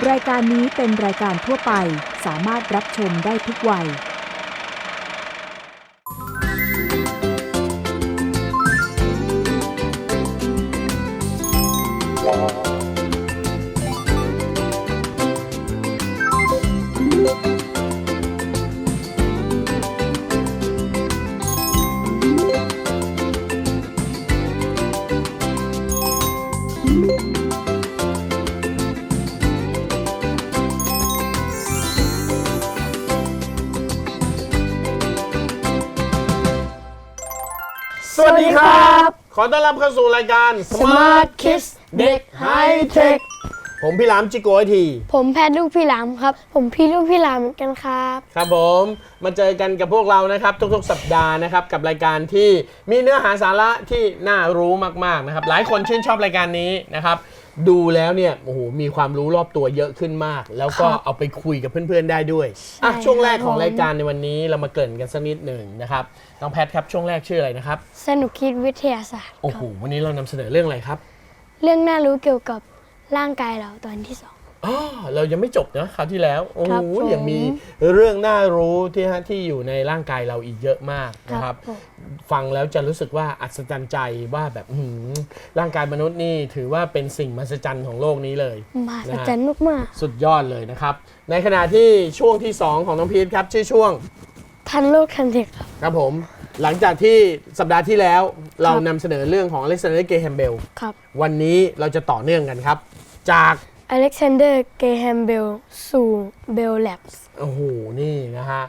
รายการนี้เป็นรายการทั่วไปสามารถรับชมได้ทุกวัยสวัสดีครับขอต้อนรับเข้าสู่รายการ Smart Kids เด็กไฮเทค ผมพี่หลามจิโกะที ผมแพทย์ลูกพี่หลามครับ ผมพี่ลูกพี่หลามเหมือนกันครับ ครับผมมาเจอกันกับพวกเรานะครับทุกๆสัปดาห์นะครับกับรายการที่มีเนื้อหาสาระที่น่ารู้มากๆนะครับหลายคนชื่นชอบรายการนี้นะครับดูแล้วเนี่ยโอ้โหมีความรู้รอบตัวเยอะขึ้นมากแล้วก็เอาไปคุยกับเพื่อนๆได้ด้วยอ่ะช่วงแรกของรายการในวันนี้เรามาเกริ่นกันสักนิดหนึ่งนะครับน้องแพทครับช่วงแรกชื่ออะไรนะครับ สนุกคิดวิทยาศาสตร์ โอ้โหวันนี้เรานำเสนอเรื่องอะไรครับ เรื่องน่ารู้เกี่ยวกับร่างกายเราตอนที่ 2 อ๋อเรายังไม่จบนะคราวที่แล้วโอ้ ครั โห บผม ยังมีเรื่องน่ารู้ที่อยู่ในร่างกายเราอีกเยอะมากนะครับ ผม ฟังแล้วจะรู้สึกว่าอัศจรรย์ใจว่าแบบร่างกายมนุษย์นี่ถือว่าเป็นสิ่งมหัศจรรย์ของโลกนี้เลย มหัศจรรย์มาก สุดยอดเลยนะครับในขณะที่ช่วงที่ 2 ของน้องพีทครับชื่อช่วง ๆทันโลกทันเทคครับ ครับผมหลังจากที่สัปดาห์ที่แล้วเรานำเสนอเรื่องของอเล็กซานเดอร์ เกรแฮมเบล ครับ วันนี้เราจะต่อเนื่องกันครับจาก อเล็กซานเดอร์ เกรแฮมเบลสู่เบลแลบส์ โอ้โห นี่นะฮะ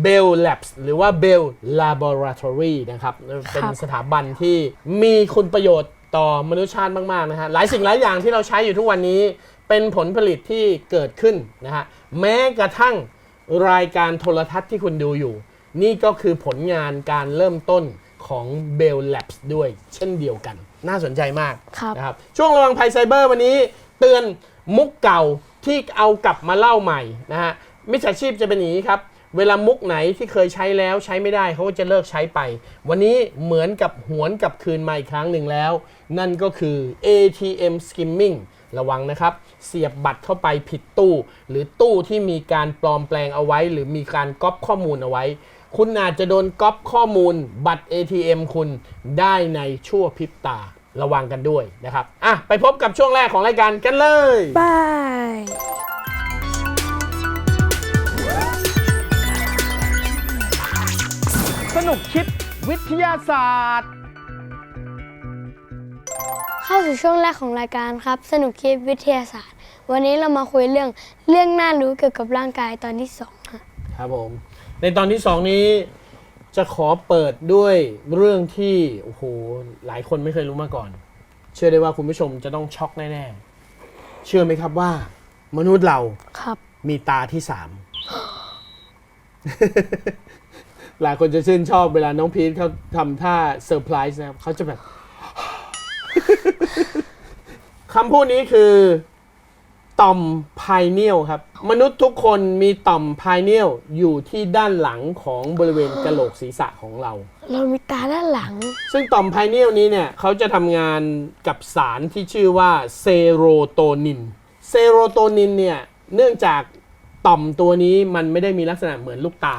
Bell Labs หรือว่า Bell Laboratory นะครับ เป็นสถาบันที่มีคุณประโยชน์ต่อมนุษยชาติมาก ๆ นะฮะ หลายสิ่งหลายอย่างที่เราใช้อยู่ทุกวันนี้เป็นผลผลิตที่เกิดขึ้นนะฮะ แม้กระทั่งรายการโทรทัศน์ที่คุณดูอยู่ นี่ก็คือผลงานการเริ่มต้นของ Bell Labs ด้วยเช่นเดียวกัน น่าสนใจมาก ครับ นะครับ ช่วงระวังภัยไซเบอร์วันนี้เตือนมุกเก่าที่เอากลับมาเล่าใหม่นะฮะมิจฉาชีพจะเป็นอย่างนี้ครับเวลามุกไหนที่เคยใช้แล้วใช้ไม่ได้เขาก็จะเลิกใช้ไป วันนี้เหมือนกับหวนกลับคืนมาอีกครั้งหนึ่งแล้ว นั่นก็คือ ATM skimming ระวังนะครับเสียบบัตรเข้าไปผิดตู้ หรือตู้ที่มีการปลอมแปลงเอาไว้ หรือมีการก๊อปข้อมูลเอาไว้ คุณอาจจะโดนก๊อปข้อมูลบัตร ATM คุณได้ในชั่วพริบตาระวังกันด้วยนะครับอ่ะไปพบกับช่วงแรกของรายการกันเลย บาย สนุกคิดวิทยาศาสตร์ เข้าสู่ช่วงแรกของรายการครับ สนุกคิดวิทยาศาสตร์ วันนี้เรามาคุยเรื่องน่ารู้เกี่ยวกับร่างกายตอนที่2ฮะ ครับผมในตอนที่ 2 นี้จะขอเปิดด้วยเรื่องที่โอ้โหหลายคนไม่เคยรู้มาก่อน เชื่อได้ว่าคุณผู้ชมจะต้องช็อกแน่ๆเชื่อไหมครับว่ามนุษย์เรา ครับ มีตาที่ 3 หลายคนจะชื่นชอบเวลาน้องพีทเขาทำท่าเซอร์ไพรส์นะครับเขาจะแบบ คำพูดนี้คือต่อมไพเนียลครับมนุษย์ทุกคนมีต่อมไพเนียลอยู่ที่ด้านหลังของบริเวณกะโหลกศีรษะของเรา เรามีตาด้านหลัง ซึ่งต่อมไพเนียลนี้เนี่ยเขาจะทำงานกับสารที่ชื่อว่าเซโรโทนินเซโรโทนินเนี่ยเนื่องจากต่อมตัวนี้มันไม่ได้มีลักษณะเหมือนลูกตา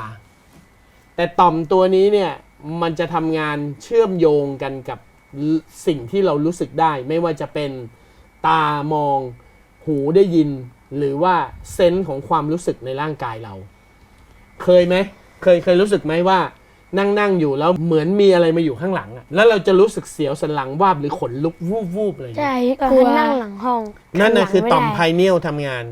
แต่ต่อมตัวนี้เนี่ยมันจะทำงานเชื่อมโยงกันกับสิ่งที่เรารู้สึกได้ไม่ว่าจะเป็นตามองหูได้ยินหรือว่าเซนส์ของความรู้สึกในร่างกายเรา เคยไหมเคยรู้สึกไหมว่านั่งอยู่แล้วเหมือนมีอะไรมาอยู่ข้างหลังอะแล้วเราจะรู้สึกเสียวสันหลังวาบหรือขนลุกวูบๆอะไรอย่าง ใช่ เงี้ย ตอนนั่งหลังห้อง นั่นนะคือต่อมไพ ภาย เนียลทำงาน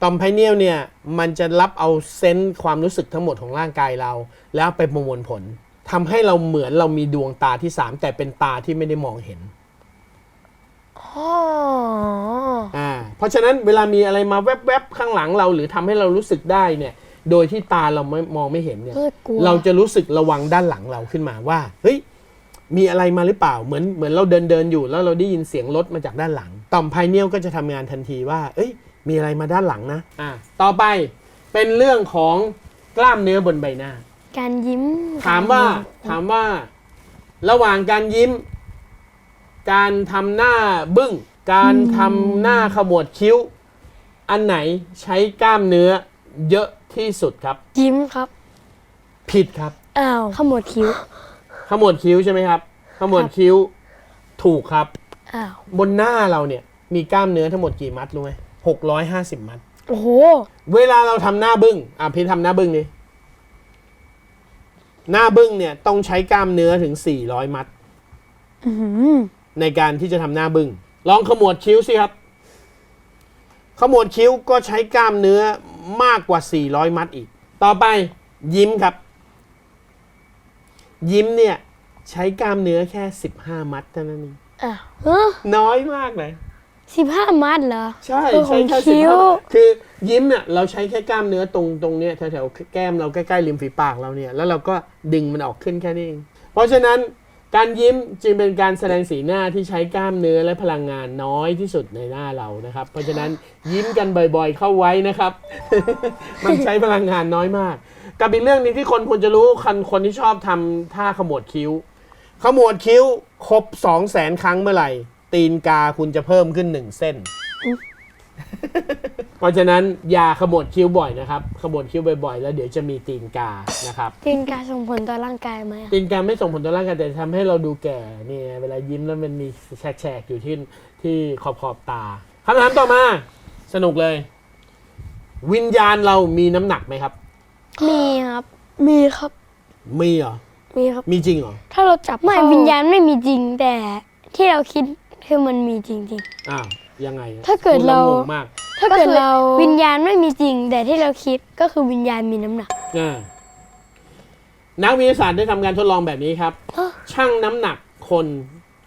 ต่อมไพเนียลเนี่ยมันจะรับเอาเซนส์ความรู้สึกทั้งหมดของร่างกายเรา แล้วไปประมวลผลทำให้เราเหมือนเรามีดวงตาที่ 3 แต่เป็นตาที่ไม่ได้มองเห็นเพราะฉะนั้นเวลามีอะไรมาแวบๆข้างหลังเราหรือทำให้เรารู้สึกได้เนี่ยโดยที่ตาเรามองไม่เห็นเนี่ยเราจะรู้สึกระวังด้านหลังเราขึ้นมาว่าเฮ้ยมีอะไรมาหรือเปล่าเหมือนเราเดินอยู่แล้วเราได้ยินเสียงรถมาจากด้านหลังต่อมไพเนียลก็จะทำงานทันทีว่าเอ้ยมีอะไรมาด้านหลังนะต่อไปเป็นเรื่องของกล้ามเนื้อบนใบหน้า การยิ้ม ถามว่าระหว่างการยิ้มการทำหน้าบึ้งการทำหน้าขมวดคิ้ว อันไหนใช้กล้ามเนื้อเยอะที่สุดครับ ยิ้มครับ ผิดครับ อ้าวขมวดคิ้ว ขมวดคิ้วใช่ไหมครับขมวดคิ้วถูกครับ อ้าว บนหน้าเราเนี่ยมีกล้ามเนื้อทั้งหมดกี่มัดรู้ไหม650 มัด โอ้โห เวลาเราทำหน้าบึ้งพี่ทำหน้าบึ้งดิหน้าบึ้งเนี่ยต้องใช้กล้ามเนื้อถึง400 มัด อื้อหือ ในการที่จะทำหน้าบึ้งลองขมวดคิ้วสิครับขมวดคิ้วก็ใช้กล้ามเนื้อมากกว่า400 มัดอีกต่อไปยิ้มครับ ยิ้มเนี่ยใช้กล้ามเนื้อแค่15 มัดเท่านั้นเอง อ้าวฮะ น้อยมากเลย 15 มัดเหรอ ใช่ คือข ใช้ อง แค่ คิ้ว 15คือยิ้มเนี่ยเราใช้แค่กล้ามเนื้อตรงเนี้ยแถวๆแก้มเราใกล้ๆริมฝีปากเราเนี่ยแล้วเราก็ดึงมันออกขึ้นแค่นี้เองเพราะฉะนั้นการยิ้มจึงเป็นการแสดงสีหน้าที่ใช้กล้ามเนื้อและพลังงานน้อยที่สุดในหน้าเรานะครับ เพราะฉะนั้นยิ้มกันบ่อยๆเข้าไว้นะครับ มันใช้พลังงานน้อยมากกับอีกเรื่องนึงที่คนควรจะรู้คนที่ชอบทำท่าขมวดคิ้วขมวดคิ้วครบ 200,000 ครั้งเมื่อไหร่ตีนกาคุณจะเพิ่มขึ้น1 เส้น เพราะฉะนั้นอย่าขมวดคิ้วบ่อยนะครับขมวดคิ้วบ่อยๆแล้วเดี๋ยวจะมีตีนกานะครับ ตีนกาส่งผลต่อร่างกายไหมอะ ตีนกาไม่ส่งผลต่อร่างกายแต่ทำให้เราดูแก่นี่ไงเวลายิ้มแล้วมันมีแฉกๆอยู่ที่ขอบตาคำถามต่อมาสนุกเลย วิญญาณเรามีน้ำหนักไหมครับ มีครับ มีครับ มีเหรอ มีครับ มีจริงเหรอ ถ้าเราจับไม่วิญญาณไม่มีจริงแต่ที่เราคิดคือมันมีจริง อ้าวยังไงอะ ถ้าเกิดเรา พูแล้วงงมาก ๆ ถ้าเกิดเราวิญญาณไม่มีจริง แต่ที่เราคิดก็คือวิญญาณมีน้ำหนัก นักวิทยาศาสตร์ได้ทำการทดลองแบบนี้ครับ ฮะ ชั่งน้ำหนักคน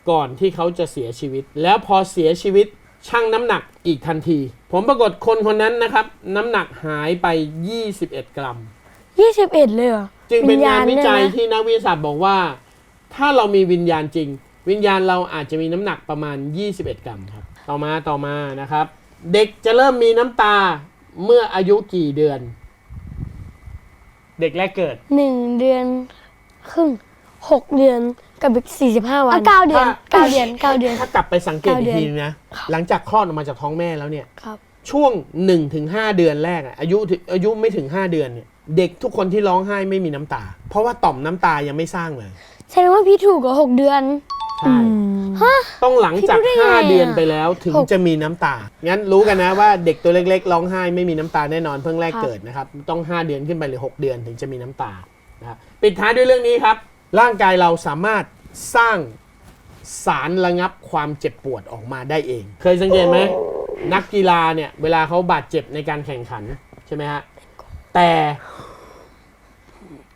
ก่อนที่เขาจะเสียชีวิต แล้วพอเสียชีวิตชั่งน้ำหนักอีกทันที ผมปรากฏคนคนนั้นนะครับ น้ำหนักหายไป 21 กรัม 21 เลยเหรอ จึงเป็นงานวิจัย ญญณเนี่นะ ที่นักวิทยาศาสตร์บอกว่า ถ้าเรามีวิญญาณจริง วิญญาณเราอาจจะมีน้ำหนักประมาณ 21 กรัมครับ ต่อมานะครับ เด็กจะเริ่มมีน้ำตาเมื่ออายุกี่เดือน เด็กแรกเกิด 1 เดือนครึ่ง 6 เดือนกับอีก45 วัน ถ้า 9 เดือน 9 เดือน 9 เดือน ถ้ากลับไปสังเกต 9 อี เดื ก อน ทีนึงนะ หลังจากคลอดออกมาจากท้องแม่แล้วเนี่ย ครับ ช่วง 1-5 เดือนแรกอะอายุไม่ถึง 5 เดือนเนี่ย เด็กทุกคนที่ร้องไห้ไม่มีน้ำตา เพราะว่าต่อมน้ำตายังไม่สร้างเลย แสดงว่าพี่ถูกกว่า6 เดือน ใช่ ต้องหลังจาก พี่รู้ได้ไงอะ 5 เดือนไปแล้วถึง หก จะมีน้ำตา งั้นรู้กันนะว่าเด็กตัวเล็กๆร้องไห้ไม่มีน้ำตาแน่นอนเพิ่งแรกเกิดนะครับ ต้อง 5 เดือนขึ้นไปหรือ 6 เดือนถึงจะมีน้ำตานะครับปิดท้ายด้วยเรื่องนี้ครับ ร่างกายเราสามารถสร้างสารระงับความเจ็บปวดออกมาได้เอง เคยสังเกตไหมนักกีฬาเนี่ยเวลาเขาบาดเจ็บในการแข่งขันใช่ไหมฮะแต่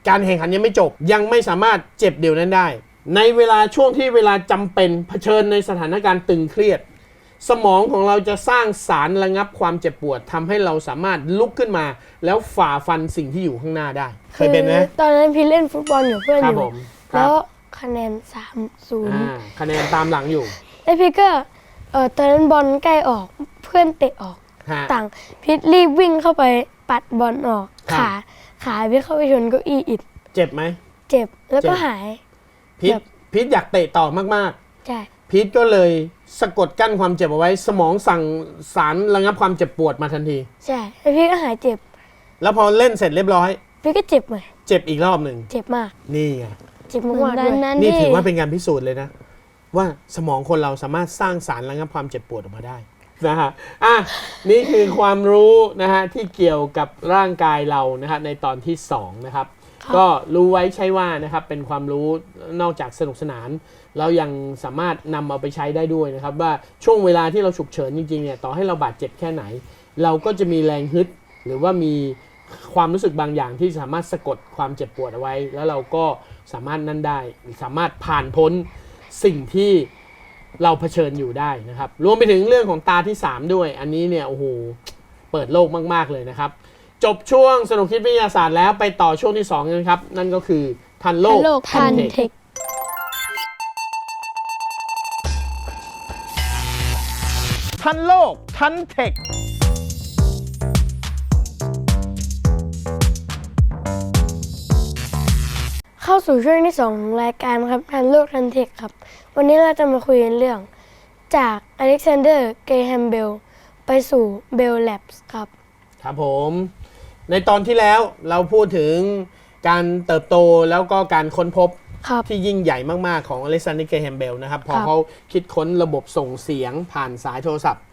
การแข่งขันยังไม่จบยังไม่สามารถเจ็บเดี๋ยวนั้นได้ ในเวลาช่วงที่เวลาจำเป็นเผชิญในสถานการณ์ตึงเครียด สมองของเราจะสร้างสารระงับความเจ็บปวดทำให้เราสามารถลุกขึ้นมา แล้วฝ่าฟันสิ่งที่อยู่ข้างหน้าได้ เคยเป็นไหม ตอนนั้นพี่เล่นฟุตบอลอยู่เพื่อน ครั อบ ยู่ ผมครั แล้ บ วคะแนน 3-0 คะแนนตามหลังอยู่ แล้วพี่ก็ตอนนั้นบอลใกล้ออกเพื่อนเตะออก ฮะ ต่างพี่รีบวิ่งเข้าไปปัดบอลออก ครับ ขาพี่เข้าไปชนเก้าอี้อิฐ เจ็บไหม เจ็บแล้วก็ เจ็บ หาย พีท แบบ พีทอยากเตะต่อมาก ใช่ ๆพีทก็เลยสะกดกั้นความเจ็บเอาไว้ สมองสั่งสารระงับความเจ็บปวดมาทันที ใช่แล้วพี่ก็หายเจ็บ แล้วพอเล่นเสร็จเรียบร้อย พี่ก็เจ็บใหม่ เจ็บอีกรอบหนึ่ง เจ็บมาก นี่ไง เจ็บมากๆด้วย นี่ถือว่าเป็นการพิสูจน์เลยนะ ว่าสมองคนเราสามารถสร้างสารระงับความเจ็บปวดออกมาได้นะฮะนี่คือความรู้นะฮะที่เกี่ยวกับร่างกายเรานะฮะในตอนที่2นะครับ ก็รู้ไว้ใช่ว่านะครับเป็นความรู้นอกจากสนุกสนานเรายังสามารถนำเอาไปใช้ได้ด้วยนะครับว่าช่วงเวลาที่เราฉุกเฉินจริงๆเนี่ยต่อให้เราบาดเจ็บแค่ไหน เราก็จะมีแรงฮึดหรือว่ามีความรู้สึกบางอย่างที่สามารถสะกดความเจ็บปวดเอาไว้ แล้วเราก็สามารถนั่นได้สามารถผ่านพ้นสิ่งที่เราเผชิญอยู่ได้นะครับรวมไปถึงเรื่องของตาที่ 3 ด้วย อันนี้เนี่ยโอ้โหเปิดโลกมากๆเลยนะครับจบช่วงสนุกคิดวิทยาศาสตร์แล้วไปต่อช่วงที่2กันครับนั่นก็คือทันโลก ทัน เท เท ค ค ทันโลกทันเทคเข้าสู่ช่วงที่ 2 ของรายการครับทันโลกทันเทคครับ วันนี้เราจะมาคุยกันเรื่องจากอเล็กซานเดอร์เกรแฮมเบลไป สู่ Bell Labs ครับครับผมในตอนที่แล้วเราพูดถึงการเติบโตแล้วก็การค้นพบที่ยิ่งใหญ่มากๆของอเล็กซานเดอร์ เกรแฮมเบลนะครับพอเขาคิดค้นระบบส่งเสียงผ่านสายโทรศัพท์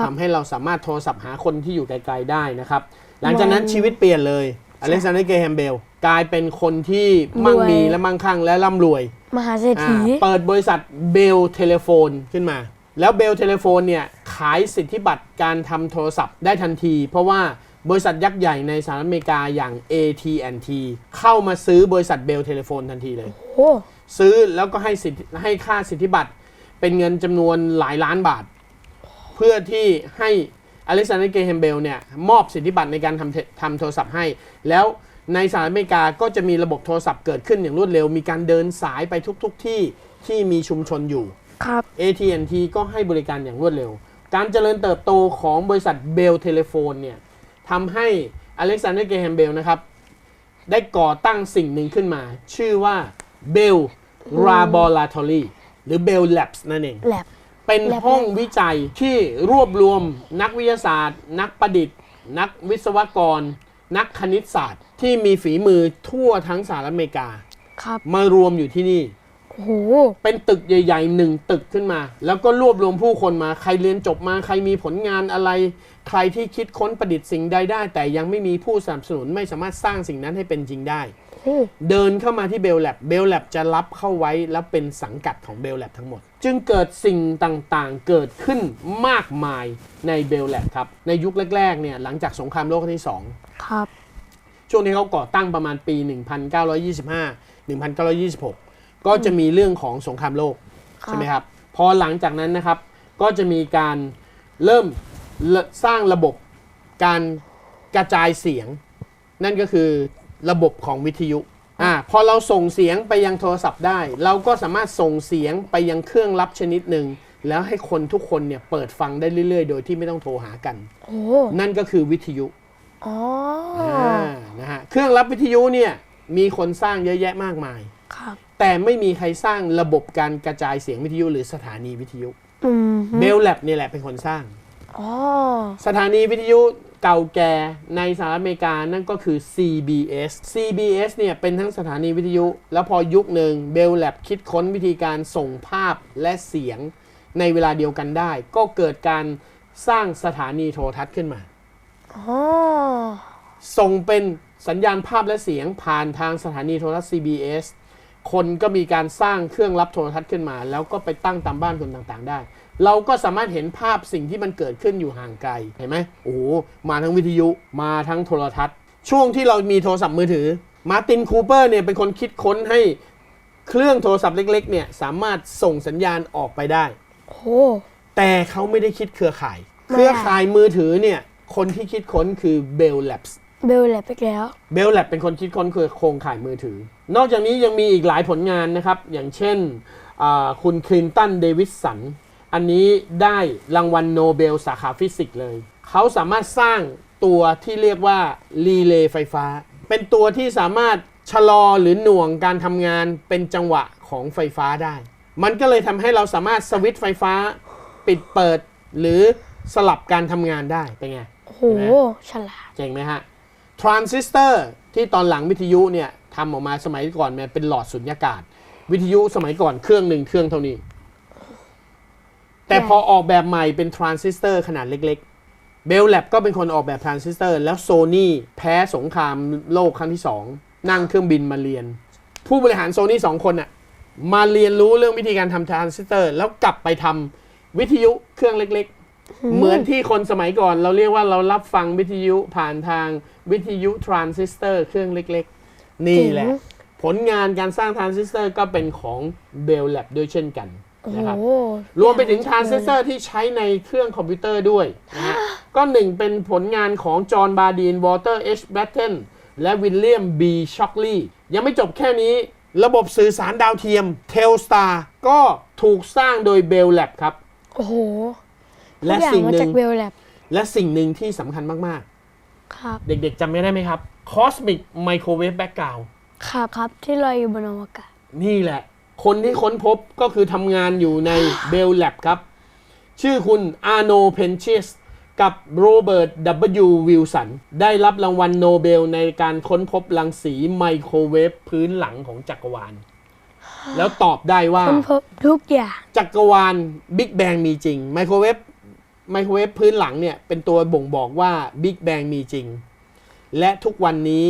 ทำให้เราสามารถโทรศัพท์หาคนที่อยู่ไกลๆได้นะครับหลังจากนั้นชีวิตเปลี่ยนเลยอเล็กซานเดอร์ เกรแฮมเบลกลายเป็นคนที่มั่งมีและมั่งคั่งและร่ำรวยมหาเศรษฐีเปิดบริษัทเบลเทเลโฟนขึ้นมาแล้วเบลเทเลโฟนเนี่ยขายสิทธิบัตรการทำโทรศัพท์ได้ทันทีเพราะว่าบริษัทยักษ์ใหญ่ในสหรัฐอเมริกาอย่าง AT&T เข้ามาซื้อบริษัทเบลเทเลโฟนทันทีเลยซื้อแล้วก็ให้ค่าสิทธิบัตรเป็นเงินจำนวนหลายล้านบาทเพื่อที่ให้อเล็กซานเดอร์ เกรแฮมเบลเนี่ยมอบสิทธิบัตรในการทำโทรศัพท์ให้แล้วในสหรัฐอเมริกาก็จะมีระบบโทรศัพท์เกิดขึ้นอย่างรวดเร็วมีการเดินสายไปทุกที่ที่มีชุมชนอยู่AT&T ก็ให้บริการอย่างรวดเร็วการเจริญเติบโตของบริษัทเบลเทเลโฟนเนี่ยทำให้อเล็กซานเดอร์ เกรแฮมเบลนะครับได้ก่อตั้งสิ่งหนึ่งขึ้นมาชื่อว่า Bell Laboratory หรือ Bell Labs นั่นเองเป็นห้องวิจัยที่รวบรวมนักวิทยาศาสตร์นักประดิษฐ์นักวิศวกรนักคณิตศาสตร์ที่มีฝีมือทั่วทั้งสหรัฐอเมริกามารวมอยู่ที่นี่เป็นตึกใหญ่ๆ1ตึกขึ้นมาแล้วก็รวบรวมผู้คนมาใครเรียนจบมาใครมีผลงานอะไรใครที่คิดค้นประดิษฐ์สิ่งใดได้แต่ยังไม่มีผู้สนับสนุนไม่สามารถสร้างสิ่งนั้นให้เป็นจริงได้เดินเข้ามาที่เบลแลบเบลแลบจะรับเข้าไว้แล้วเป็นสังกัดของเบลแลบทั้งหมดจึงเกิดสิ่งต่างๆเกิดขึ้นมากมายในเบลแลบครับในยุคแรกๆเนี่ยหลังจากสงครามโลกครั้งที่2ครับช่วงที่เขาก่อตั้งประมาณปี 1925-1926 ก็จะมีเรื่องของสงครามโลกใช่ไหมครับพอหลังจากนั้นนะครับก็จะมีการเริ่มสร้างระบบการกระจายเสียงนั่นก็คือระบบของวิทยุพอเราส่งเสียงไปยังโทรศัพท์ได้เราก็สามารถส่งเสียงไปยังเครื่องรับชนิดหนึ่งแล้วให้คนทุกคนเนี่ยเปิดฟังได้เรื่อยๆโดยที่ไม่ต้องโทรหากันนั่นก็คือวิทยุนะฮะเครื่องรับวิทยุเนี่ยมีคนสร้างเยอะแยะมากมายแต่ไม่มีใครสร้างระบบการกระจายเสียงวิทยุหรือสถานีวิทยุเบลแลบนี่แหละเป็นคนสร้างสถานีวิทยุเก่าแก่ในสหรัฐอเมริกานั่นก็คือ CBS เนี่ยเป็นทั้งสถานีวิทยุแล้วพอยุคหนึ่งเบลแลบคิดค้นวิธีการส่งภาพและเสียงในเวลาเดียวกันได้ก็เกิดการสร้างสถานีโทรทัศน์ขึ้นมาส่งเป็นสัญญาณภาพและเสียงผ่านทางสถานีโทรทัศน์ CBS คนก็มีการสร้างเครื่องรับโทรทัศน์ขึ้นมาแล้วก็ไปตั้งตามบ้านคนต่างๆได้เราก็สามารถเห็นภาพสิ่งที่มันเกิดขึ้นอยู่ห่างไกลเห็นไหมโอ้โหมาทั้งวิทยุมาทั้งโทรทัศน์ช่วงที่เรามีโทรศัพท์มือถือมาร์ตินคูเปอร์เนี่ยเป็นคนคิดค้นให้เครื่องโทรศัพท์เล็กๆเนี่ยสามารถส่งสัญญาณออกไปได้แต่เขาไม่ได้คิดเครือข่ายมือถือเนี่ยคนที่คิดค้นคือ Bell Labs เบลแลบไปแล้วเบลแลบเป็นคนคิดค้นคือโครงข่ายมือถือนอกจากนี้ยังมีอีกหลายผลงานนะครับอย่างเช่นคุณคลินตันเดวิดสันอันนี้ได้รางวัลโนเบลสาขาฟิสิกส์เลยเขาสามารถสร้างตัวที่เรียกว่ารีเลย์ไฟฟ้าเป็นตัวที่สามารถชะลอหรือหน่วงการทำงานเป็นจังหวะของไฟฟ้าได้มันก็เลยทำให้เราสามารถสวิตช์ไฟฟ้าปิดเปิดหรือสลับการทำงานได้เป็นไงโอ้โหฉลาดเจ๋งไหมฮะทรานซิสเตอร์ที่ตอนหลังวิทยุเนี่ยทำออกมาสมัยก่อนเนี่ยเป็นหลอดสุญญากาศวิทยุสมัยก่อนเครื่องหนึ่งเครื่องเท่านี้แต่พอออกแบบใหม่เป็นทรานซิสเตอร์ขนาดเล็กๆเบลแลบก็เป็นคนออกแบบทรานซิสเตอร์แล้วโซนี่แพ้สงครามโลกครั้งที่2นั่งเครื่องบินมาเรียนผู้บริหารโซนี่2คนน่ะมาเรียนรู้เรื่องวิธีการทำทรานซิสเตอร์แล้วกลับไปทำวิทยุเครื่องเล็กๆเหมือนที่คนสมัยก่อนเราเรียกว่าเรารับฟังวิทยุผ่านทางวิทยุทรานซิสเตอร์เครื่องเล็กๆนี่แหละผลงานการสร้างทรานซิสเตอร์ก็เป็นของเบลแลบด้วยเช่นกันนะครับรวมไปถึงทรานซิสเตอร์ที่ใช้ในเครื่องคอมพิวเตอร์ด้วยนะฮะก็หนึ่งเป็นผลงานของจอห์นบาร์ดีนวอเตอร์เอชแบตเทนและวิลเลียมบีช็อกลีย์ยังไม่จบแค่นี้ระบบสื่อสารดาวเทียมเทลสตาร์ก็ถูกสร้างโดยเบลแลบครับโอ้โหและสิ่งหนึ่งที่สำคัญมากๆครับเด็กๆจำไม่ได้ไหมครับ Cosmic Microwave Background ครับที่ลอยอยู่บนอวกาศนี่แหละคนที่ค้นพบก็คือทำงานอยู่ในเบลแลบครับชื่อคุณอาร์โนเพนเชส กับโรเบิร์ต W. วิลสันได้รับรางวัลโนเบลในการค้นพบรังสีไมโครเวฟพื้นหลังของจักรวาล แล้วตอบได้ว่า ค้นพบทุกอย่าง จักรวาลบิ๊กแบงมีจริงไมโครเวฟพื้นหลังเนี่ยเป็นตัวบ่งบอกว่าบิ๊กแบงมีจริงและทุกวันนี้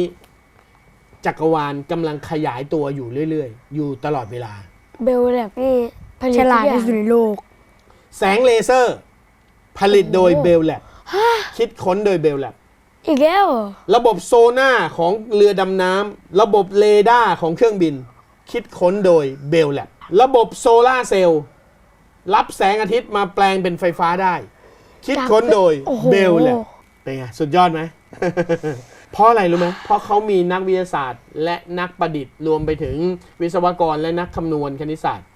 จักรวาลกำลังขยายตัวอยู่เรื่อยๆอยู่ตลอดเวลาเบลแลบนี่ผลิต ฉ ทุ ลาด กอย่า ที่ ง สุดในโลก แสงเลเซอร์ผลิตโดยเบลแลบคิดค้นโดยเบลแลบ อีกแล้วเหรอ ระบบโซน่าของเรือดำน้ำระบบเรดาร์ของเครื่องบินคิดค้นโดยเบลแลบระบบโซลาร์เซลล์รับแสงอาทิตย์มาแปลงเป็นไฟฟ้าได้คิดค้นโดย โอ้โห เบลแลบเป็นไงสุดยอดไหม เพราะอะไรรู้ไหมเพราะเขามีนักวิทยาศาสตร์และนักประดิษฐ์รวมไปถึงวิศวกรและนักคำนวณคณิตศาสตร์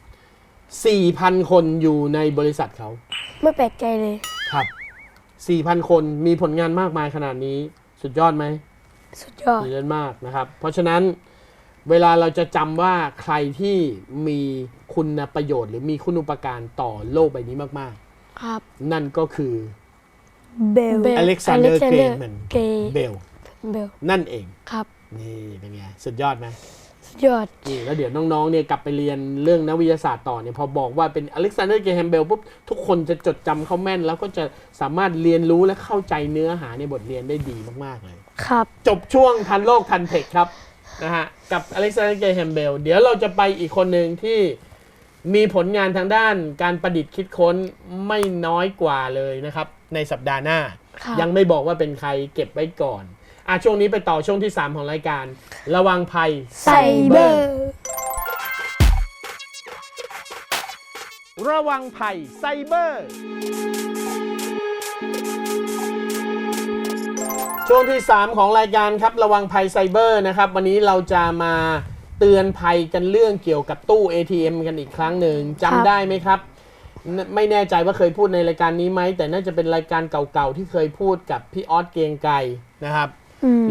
4,000 คนอยู่ในบริษัทเขา ไม่แปลกใจเลย ครับ 4,000 คนมีผลงานมากมายขนาดนี้สุดยอดไหม สุดยอด สุดยอดมากนะครับเพราะฉะนั้นเวลาเราจะจำว่าใครที่มีคุณประโยชน์หรือมีคุณูปการต่อโลกใบนี้มาก ครับ ๆ นั่นก็คือ เบล เบล อเล็กซานเดอร์ เกรแมน เกย์ เบล เบล นั่นเอง ครับ นี่เป็นไงสุดยอดไหม สุดยอด นี่แล้วเดี๋ยวน้องๆเนี่ยกลับไปเรียนเรื่องนักวิทยาศาสตร์ต่อเนี่ยพอบอกว่าเป็นอเล็กซานเดอร์ เกรแฮมเบลปุ๊บทุกคนจะจดจำเขาแม่นแล้วก็จะสามารถเรียนรู้และเข้าใจเนื้อหาในบทเรียนได้ดีมากๆเลย ครับ จบช่วงทันโลกทันเทคครับนะฮะกับอเล็กซานเดอร์ เกรแฮมเบลเดี๋ยวเราจะไปอีกคนหนึ่งที่มีผลงานทางด้านการประดิษฐ์คิดค้นไม่น้อยกว่าเลยนะครับในสัปดาห์หน้า ครับ ยังไม่บอกว่าเป็นใครเก็บไว้ก่อนช่วงนี้ไปต่อช่วงที่ 3 ของรายการระวังภัยไซ ไซเบอร์ ระวังภัยไซเบอร์ ช่วงที่ 3 ของรายการครับระวังภัยไซเบอร์นะครับวันนี้เราจะมาเตือนภัยกันเรื่องเกี่ยวกับตู้ ATM กันอีกครั้งหนึ่งจำได้ไหมครับไม่แน่ใจว่าเคยพูดในรายการนี้ไหมแต่น่าจะเป็นรายการเก่าๆที่เคยพูดกับพี่ออสเกรียงไกรนะครับ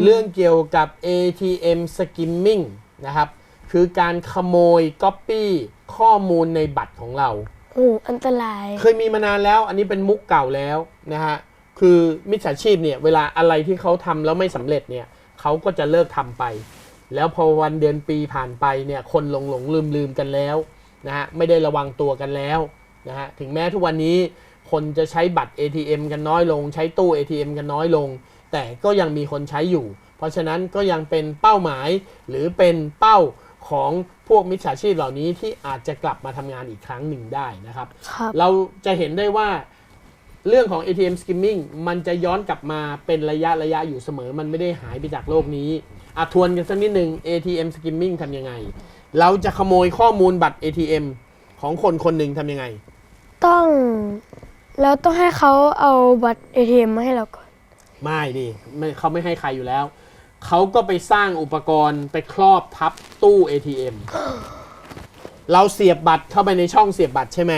เรื่องเกี่ยวกับ ATM skimming นะครับคือการขโมย copy ข้อมูลในบัตรของเรา โอ้อันตราย เคยมีมานานแล้วอันนี้เป็นมุกเก่าแล้วนะฮะคือมิจฉาชีพเนี่ยเวลาอะไรที่เขาทำแล้วไม่สำเร็จเนี่ยเขาก็จะเลิกทำไปแล้วพอวันเดือนปีผ่านไปเนี่ยคนหลงลืมกันแล้วนะฮะไม่ได้ระวังตัวกันแล้วนะฮะถึงแม้ทุกวันนี้คนจะใช้บัตร ATM กันน้อยลงใช้ตู้ ATM กันน้อยลงแต่ก็ยังมีคนใช้อยู่เพราะฉะนั้นก็ยังเป็นเป้าหมายหรือเป็นเป้าของพวกมิจฉาชีพเหล่านี้ที่อาจจะกลับมาทำงานอีกครั้งหนึ่งได้นะครับ ครับ เราจะเห็นได้ว่าเรื่องของ ATM skimming มันจะย้อนกลับมาเป็นระยะอยู่เสมอมันไม่ได้หายไปจากโลกนี้ทวนกันสักนิดหนึ่ง ATM skimming ทำยังไงเราจะขโมยข้อมูลบัตร ATM ของคนคนหนึ่งทำยังไงเราต้องให้เขาเอาบัตร ATM มาให้เราก่อน ไม่ดิเขาไม่ให้ใครอยู่แล้วเขาก็ไปสร้างอุปกรณ์ไปครอบทับตู้ ATM เราเสียบบัตรเข้าไปในช่องเสียบบัตรใช่ไหม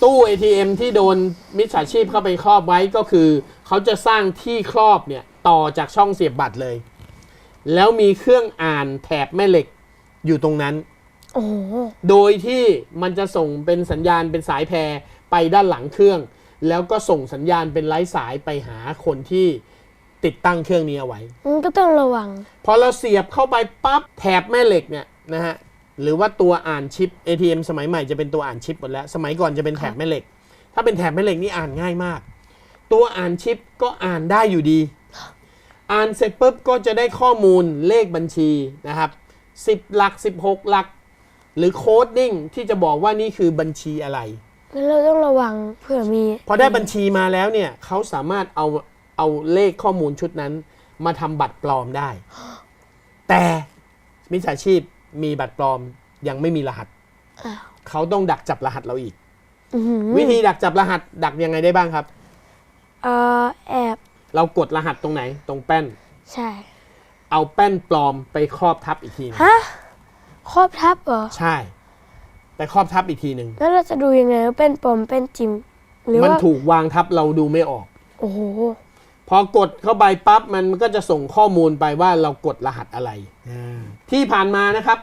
ตู้ ATM ที่โดนมิจฉาชีพเข้าไปครอบไว้ก็คือเขาจะสร้างที่ครอบเนี่ยต่อจากช่องเสียบบัตรเลยแล้วมีเครื่องอ่านแถบแม่เหล็กอยู่ตรงนั้น โอ้โห โดยที่มันจะส่งเป็นสัญญาณเป็นสายแพรไปด้านหลังเครื่องแล้วก็ส่งสัญญาณเป็นไร้สายไปหาคนที่ติดตั้งเครื่องนี้เอาไว้ มันก็ต้องระวัง พอเราเสียบเข้าไปปั๊บแถบแม่เหล็กเนี่ยนะฮะหรือว่าตัวอ่านชิป ATM สมัยใหม่จะเป็นตัวอ่านชิปหมดแล้วสมัยก่อนจะเป็นแถบแม่เหล็กถ้าเป็นแถบแม่เหล็กนี่อ่านง่ายมากตัวอ่านชิปก็อ่านได้อยู่ดีอ่านเสร็จปุ๊บก็จะได้ข้อมูลเลขบัญชีนะครับ10 หลัก 16 หลักหรือโค้ดดิ้งที่จะบอกว่านี่คือบัญชีอะไร แล้วเราต้องระวังเผื่อมี พอได้บัญชีมาแล้วเนี่ยเขาสามารถเอาเลขข้อมูลชุดนั้นมาทำบัตรปลอมได้ แต่มิจฉาชีพมีบัตรปลอมยังไม่มีรหัส เขาต้องดักจับรหัสเราอีก วิธีดักจับรหัสดักยังไงได้บ้างครับ แอบ เรากดรหัสตรงไหนตรงแป้น ใช่ เอาแป้นปลอมไปครอบทับอีกทีนึง ฮะครอบทับเหรอ ใช่ไปครอบทับอีกทีหนึ่ง แล้วเราจะดูยังไงว่าเป็นปลอมเป็นจริงหรือ มัน ว่า ถูกวางทับเราดูไม่ออก โอ้โห พอกดเข้าไปปั๊บมันก็จะส่งข้อมูลไปว่าเรากดรหัสอะไรที่ผ่านมานะครับ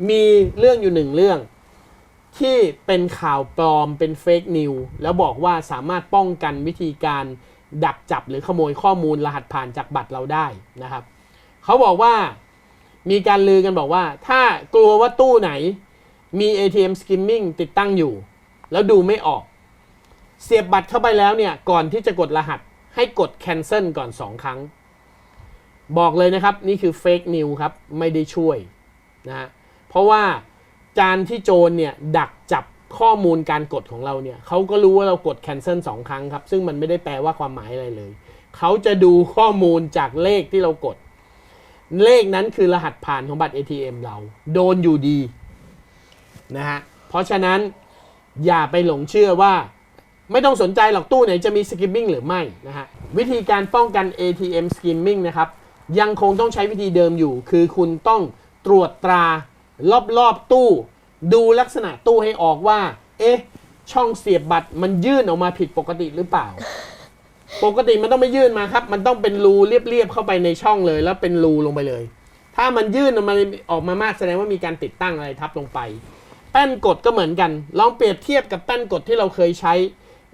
มีเรื่องอยู่หนึ่งเรื่อง ที่เป็นข่าวปลอมเป็นเฟกนิวแล้วบอกว่าสามารถป้องกันวิธีการดักจับหรือขโมยข้อมูลรหัสผ่านจากบัตรเราได้นะครับเขาบอกว่ามีการลือกันบอกว่าถ้ากลัวว่าตู้ไหนมี ATM skimming ติดตั้งอยู่แล้วดูไม่ออกเสียบบัตรเข้าไปแล้วเนี่ยก่อนที่จะกดรหัสให้กด cancel ก่อน2ครั้งบอกเลยนะครับนี่คือเฟกนิวครับไม่ได้ช่วยนะฮะเพราะว่าการที่โจรเนี่ยดักจับข้อมูลการกดของเราเนี่ยเขาก็รู้ว่าเรากด cancel 2ครั้งครับซึ่งมันไม่ได้แปลว่าความหมายอะไรเลยเขาจะดูข้อมูลจากเลขที่เรากดเลขนั้นคือรหัสผ่านของบัตร ATM เราโดนอยู่ดีนะฮะเพราะฉะนั้นอย่าไปหลงเชื่อว่าไม่ต้องสนใจหรอกตู้ไหนจะมี skimming หรือไม่นะฮะวิธีการป้องกัน ATM skimming นะครับยังคงต้องใช้วิธีเดิมอยู่คือคุณต้องตรวจตรารอบๆตู้ดูลักษณะตู้ให้ออกว่าช่องเสียบบัตรมันยื่นออกมาผิดปกติหรือเปล่า ปกติมันต้องไม่ยื่นมาครับมันต้องเป็นรูเรียบๆเข้าไปในช่องเลยแล้วเป็นรูลงไปเลยถ้ามันยื่นออกมามากแสดงว่ามีการติดตั้งอะไรทับลงไปแป้นกดก็เหมือนกันลองเปรียบเทียบกับแป้นกดที่เราเคยใช้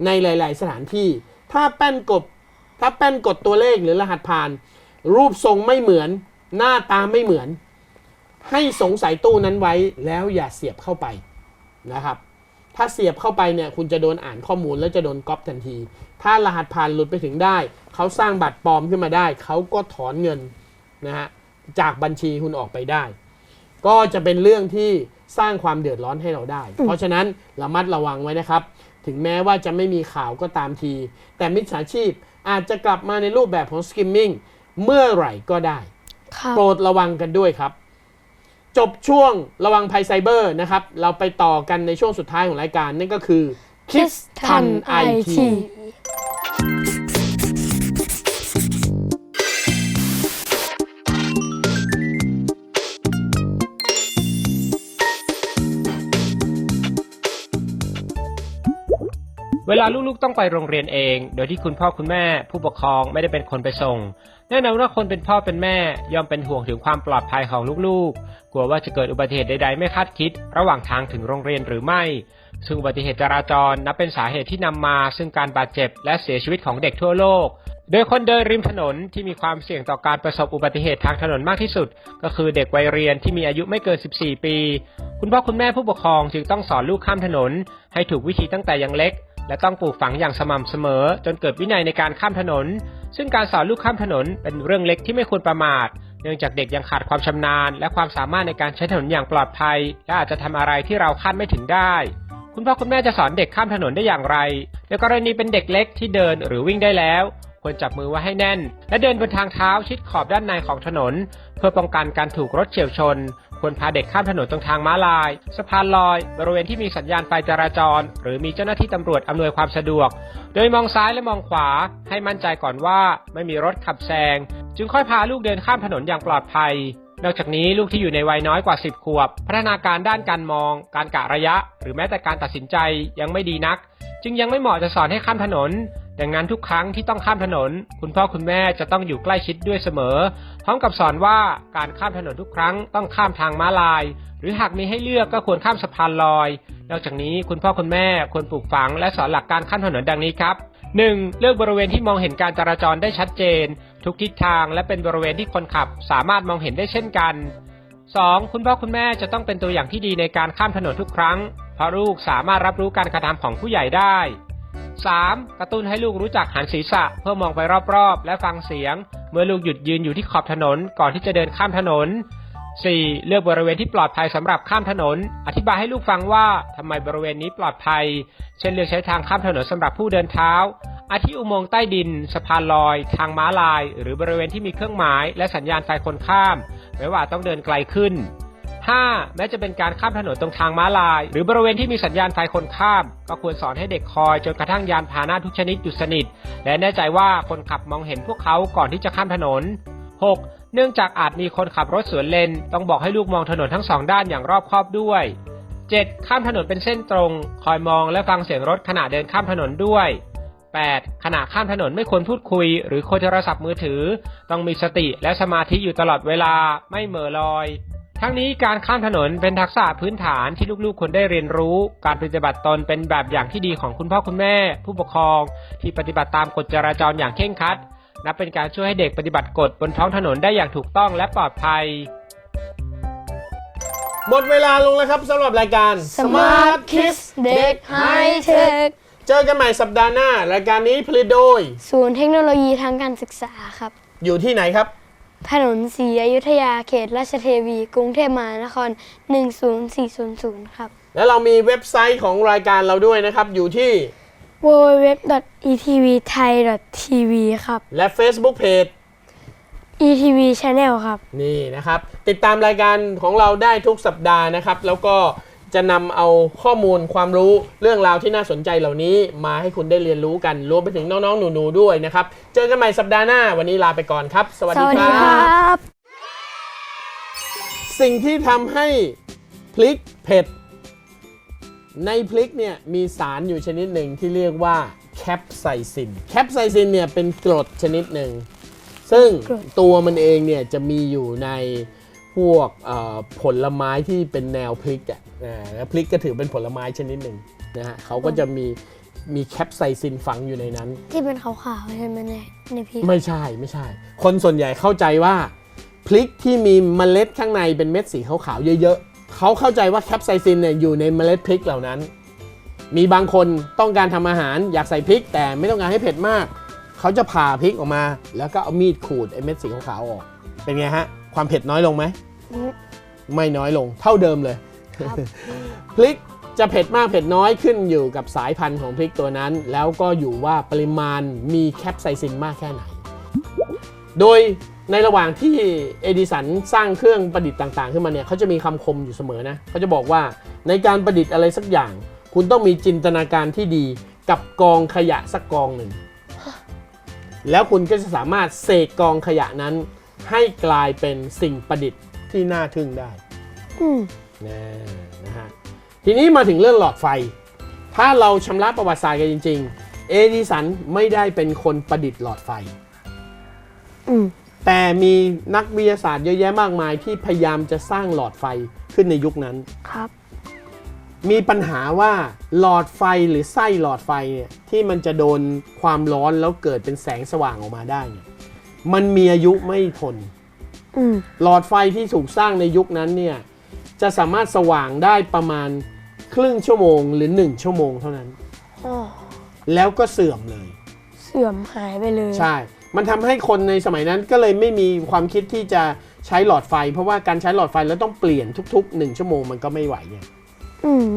ในหลายๆสถานที่ถ้าแป้นกดตัวเลขหรือรหัสผ่านรูปทรงไม่เหมือนหน้าตาไม่เหมือนให้สงสัยตู้นั้นไว้แล้วอย่าเสียบเข้าไปนะครับถ้าเสียบเข้าไปเนี่ยคุณจะโดนอ่านข้อมูลแล้วจะโดนก๊อปทันทีถ้ารหัสผ่านหลุดไปถึงได้เขาสร้างบัตรปลอมขึ้นมาได้เขาก็ถอนเงินนะฮะจากบัญชีคุณออกไปได้ก็จะเป็นเรื่องที่สร้างความเดือดร้อนให้เราได้เพราะฉะนั้นระมัดระวังไว้นะครับถึงแม้ว่าจะไม่มีข่าวก็ตามทีแต่มิจฉาชีพอาจจะกลับมาในรูปแบบของ skimming เมื่อไหร่ก็ได้โปรดระวังกันด้วยครับจบช่วงระวังภัยไซเบอร์นะครับเราไปต่อกันในช่วงสุดท้ายของรายการนั่นก็คือ Kids ทัน IT เวลาลูกๆต้องไปโรงเรียนเองโดยที่คุณพ่อคุณแม่ผู้ปกครองไม่ได้เป็นคนไปส่งแน่นอนว่าคนเป็นพ่อเป็นแม่ย่อมเป็นห่วงถึงความปลอดภัยของลูกๆกลัวว่าจะเกิดอุบัติเหตุใดๆไม่คาดคิดระหว่างทางถึงโรงเรียนหรือไม่ซึ่งอุบัติเหตุจราจรนับเป็นสาเหตุที่นำมาซึ่งการบาดเจ็บและเสียชีวิตของเด็กทั่วโลกโดยคนเดินริมถนนที่มีความเสี่ยงต่อการประสบอุบัติเหตุทางถนนมากที่สุดก็คือเด็กวัยเรียนที่มีอายุไม่เกิน14ปีคุณพ่อคุณแม่ผู้ปกครองจึงต้องสอนลูกข้ามถนนให้ถูกวิธีตั้งแต่ยังเล็กและต้องปลูกฝังอย่างสม่ำเสมอจนเกิดวินัยในการข้ามถนนซึ่งการสอนลูกข้ามถนนเป็นเรื่องเล็กที่ไม่ควรประมาทเนื่องจากเด็กยังขาดความชำนาญและความสามารถในการใช้ถนนอย่างปลอดภัยและอาจจะทำอะไรที่เราคาดไม่ถึงได้คุณพ่อคุณแม่จะสอนเด็กข้ามถนนได้อย่างไรในกรณีเป็นเด็กเล็กที่เดินหรือวิ่งได้แล้วควรจับมือไว้ให้แน่นและเดินบนทางเท้าชิดขอบด้านในของถนนเพื่อป้องกันการถูกรถเฉี่ยวชนควรพาเด็กข้ามถนนตรงทางม้าลายสะพานลอยบริเวณที่มีสัญญาณไฟจราจรหรือมีเจ้าหน้าที่ตำรวจอำนวยความสะดวกโดยมองซ้ายและมองขวาให้มั่นใจก่อนว่าไม่มีรถขับแซงจึงค่อยพาลูกเดินข้ามถนนอย่างปลอดภัยนอกจากนี้ลูกที่อยู่ในวัยน้อยกว่า10 ขวบพัฒนาการด้านการมองการกะระยะหรือแม้แต่การตัดสินใจยังไม่ดีนักจึงยังไม่เหมาะจะสอนให้ข้ามถนนดังนั้นทุกครั้งที่ต้องข้ามถนนคุณพ่อคุณแม่จะต้องอยู่ใกล้ชิดด้วยเสมอพร้อมกับสอนว่าการข้ามถนนทุกครั้งต้องข้ามทางม้าลายหรือหากมีให้เลือกก็ควรข้ามสะพานลอยนอกจากนี้คุณพ่อคุณแม่ควรปลูกฝังและสอนหลักการข้ามถนนดังนี้ครับ 1. เลือกบริเวณที่มองเห็นการจราจรได้ชัดเจนทุกทิศทางและเป็นบริเวณที่คนขับสามารถมองเห็นได้เช่นกัน 2. คุณพ่อคุณแม่จะต้องเป็นตัวอย่างที่ดีในการข้ามถนนทุกครั้งเพราะลูกสามารถรับรู้การกระทำของผู้ใหญ่ได้ 3. กระตุ้นให้ลูกรู้จักหันศีรษะเพื่อมองไปรอบๆและฟังเสียงเมื่อลูกหยุดยืนอยู่ที่ขอบถนนก่อนที่จะเดินข้ามถนน 4. เลือกบริเวณที่ปลอดภัยสำหรับข้ามถนนอธิบายให้ลูกฟังว่าทำไมบริเวณนี้ปลอดภัยเช่นเลือกใช้ทางข้ามถนนสำหรับผู้เดินเท้าอาทิอุโมงค์ใต้ดินสะพานลอยทางม้าลายหรือบริเวณที่มีเครื่องหมายและสัญญาณไฟคนข้ามไม่ว่าต้องเดินไกลขึ้น 5. แม้จะเป็นการข้ามถนนตรงทางม้าลายหรือบริเวณที่มีสัญญาณไฟคนข้ามก็ควรสอนให้เด็กคอยจนกระทั่งยานพาหนะทุกชนิดหยุดสนิทและแน่ใจว่าคนขับมองเห็นพวกเขาก่อนที่จะข้ามถนน 6. เนื่องจากอาจมีคนขับรถสวนเลนต้องบอกให้ลูกมองถนนทั้งสองด้านอย่างรอบคอบด้วย 7. ข้ามถนนเป็นเส้นตรงคอยมองและฟังเสียงรถขณะเดินข้ามถนนด้วย 8. ขณะข้ามถนนไม่ควรพูดคุยหรือคุยโทรศัพท์มือถือต้องมีสติและสมาธิอยู่ตลอดเวลาไม่เหม่อลอย ทั้งนี้การข้ามถนนเป็นทักษะพื้นฐานที่ลูกๆควรได้เรียนรู้ การปฏิบัติตนเป็นแบบอย่างที่ดีของคุณพ่อคุณแม่ ผู้ปกครองที่ปฏิบัติตามกฎจราจรอย่างเคร่งครัดนับเป็นการช่วยให้เด็กปฏิบัติกฎบนท้องถนนได้อย่างถูกต้องและปลอดภัย หมดเวลาลงแล้วครับสำหรับรายการ Smart Kids เด็กไฮเทค เจอกันใหม่สัปดาห์หน้ารายการนี้ผลิตโดย ศูนย์เทคโนโลยีทางการศึกษาครับ อยู่ที่ไหนครับ ถนนศรีอยุธยาเขตราชเทวีกรุงเทพมหานคร 10400 ครับ แล้วเรามีเว็บไซต์ของรายการเราด้วยนะครับ อยู่ที่ www.etvthai.tv ครับ และ Facebook Page ETV Channel ครับ นี่นะครับ ติดตามรายการของเราได้ทุกสัปดาห์นะครับ แล้วก็จะนำเอาข้อมูลความรู้เรื่องราวที่น่าสนใจเหล่านี้มาให้คุณได้เรียนรู้กันรวมไปถึงน้องๆหนูๆด้วยนะครับ เจอกันใหม่สัปดาห์หน้าวันนี้ลาไปก่อนครับ สวัส ส ดี วัส ค ดีค รั รับ บ สิ่งที่ทำให้พริกเผ็ดในพริกเนี่ยมีสารอยู่ชนิดหนึ่งที่เรียกว่าแคปไซซินแคปไซซินเนี่ยเป็นกรดชนิดหนึ่งซึ่งตัวมันเองเนี่ยจะมีอยู่ในพวกผลไม้ที่เป็นแนวพริกอ่ะแล้วพริกก็ถือเป็นผลไม้ชนิดหนึ่งนะฮะเขาก็จะมีแคปไซซินฝังอยู่ในนั้น ที่เป็นขาวๆใช่ไหมในพริก ไม่ใช่คนส่วนใหญ่เข้าใจว่าพริกที่มีเมล็ดข้างในเป็นเม็ดสีขาวๆเยอะๆเขาเข้าใจว่าแคปไซซินเนี่ยอยู่ในเมล็ดพริกเหล่านั้นมีบางคนต้องการทำอาหารอยากใส่พริกแต่ไม่ต้องการให้เผ็ดมากเขาจะผ่าพริกออกมาแล้วก็เอามีดขูดไอ้เม็ดสีขาวๆออกเป็นไงฮะความเผ็ดน้อยลงไหมไม่น้อยลงเท่าเดิมเลย ครับ พริกจะเผ็ดมากเผ็ดน้อยขึ้นอยู่กับสายพันธุ์ของพริกตัวนั้นแล้วก็อยู่ว่าปริมาณมีแคปไซซินมากแค่ไหนโดยในระหว่างที่เอดิสันสร้างเครื่องประดิษฐ์ต่างๆขึ้นมาเนี่ยเขาจะมีคำคมอยู่เสมอนะเขาจะบอกว่าในการประดิษฐ์อะไรสักอย่างคุณต้องมีจินตนาการที่ดีกับกองขยะสักกองหนึ่งแล้วคุณก็จะสามารถเสกกองขยะนั้นให้กลายเป็นสิ่งประดิษฐ์ที่น่าทึ่งได้นะฮะทีนี้มาถึงเรื่องหลอดไฟถ้าเราชำระประวัติศาสตร์กันจริงๆเอดิสันไม่ได้เป็นคนประดิษฐ์หลอดไฟแต่มีนักวิทยาศาสตร์เยอะแยะมากมายที่พยายามจะสร้างหลอดไฟขึ้นในยุคนั้นครับมีปัญหาว่าหลอดไฟหรือไส้หลอดไฟเนี่ยที่มันจะโดนความร้อนแล้วเกิดเป็นแสงสว่างออกมาได้เนี่ยมันมีอายุไม่ทนหลอดไฟที่ถูกสร้างในยุคนั้นเนี่ยจะสามารถสว่างได้ประมาณครึ่งชั่วโมงหรือ1ชั่วโมงเท่านั้นแล้วก็เสื่อมเลยเสื่อมหายไปเลยใช่มันทำให้คนในสมัยนั้นก็เลยไม่มีความคิดที่จะใช้หลอดไฟเพราะว่าการใช้หลอดไฟแล้วต้องเปลี่ยนทุกๆ1ชั่วโมงมันก็ไม่ไหวเนี่ย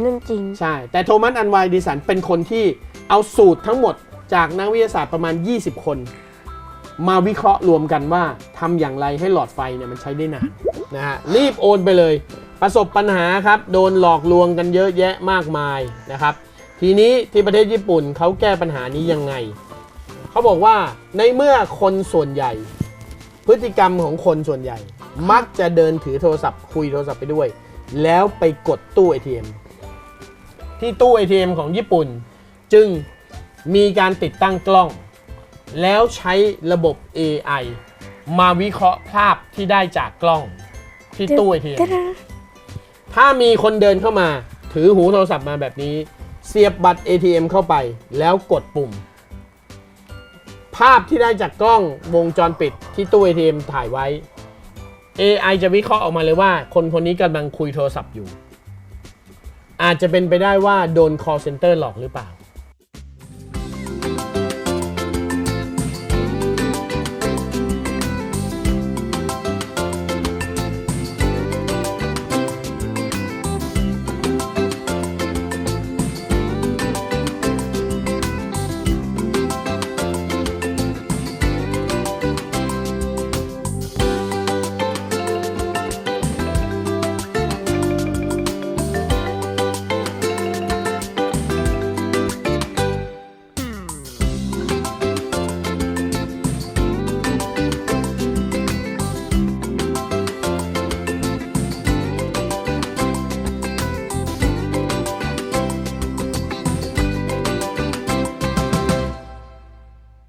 เรื่องจริงใช่แต่โทมัสอันไวดิสันเป็นคนที่เอาสูตรทั้งหมดจากนักวิทยาศาสตร์ประมาณ20คนมาวิเคราะห์รวมกันว่าทำอย่างไรให้หลอดไฟเนี่ยมันใช้ได้นานนะฮะรีบโอนไปเลยประสบปัญหาครับโดนหลอกลวงกันเยอะแยะมากมายนะครับทีนี้ที่ประเทศญี่ปุ่นเขาแก้ปัญหานี้ยังไงเขาบอกว่าในเมื่อคนส่วนใหญ่พฤติกรรมของคนส่วนใหญ่มักจะเดินถือโทรศัพท์คุยโทรศัพท์ไปด้วยแล้วไปกดตู้ ATM ที่ตู้ ATM ของญี่ปุ่นจึงมีการติดตั้งกล้องแล้วใช้ระบบ AI มาวิเคราะห์ภาพที่ได้จากกล้องที่ตู้ ATM ถ้ามีคนเดินเข้ามาถือหูโทรศัพท์มาแบบนี้เสียบบัตร ATM เข้าไปแล้วกดปุ่มภาพที่ได้จากกล้องวงจรปิดที่ตู้ ATM ถ่ายไว้ AI จะวิเคราะห์ออกมาเลยว่าคนคนนี้กำลังคุยโทรศัพท์อยู่อาจจะเป็นไปได้ว่าโดน call center หลอกหรือเปล่า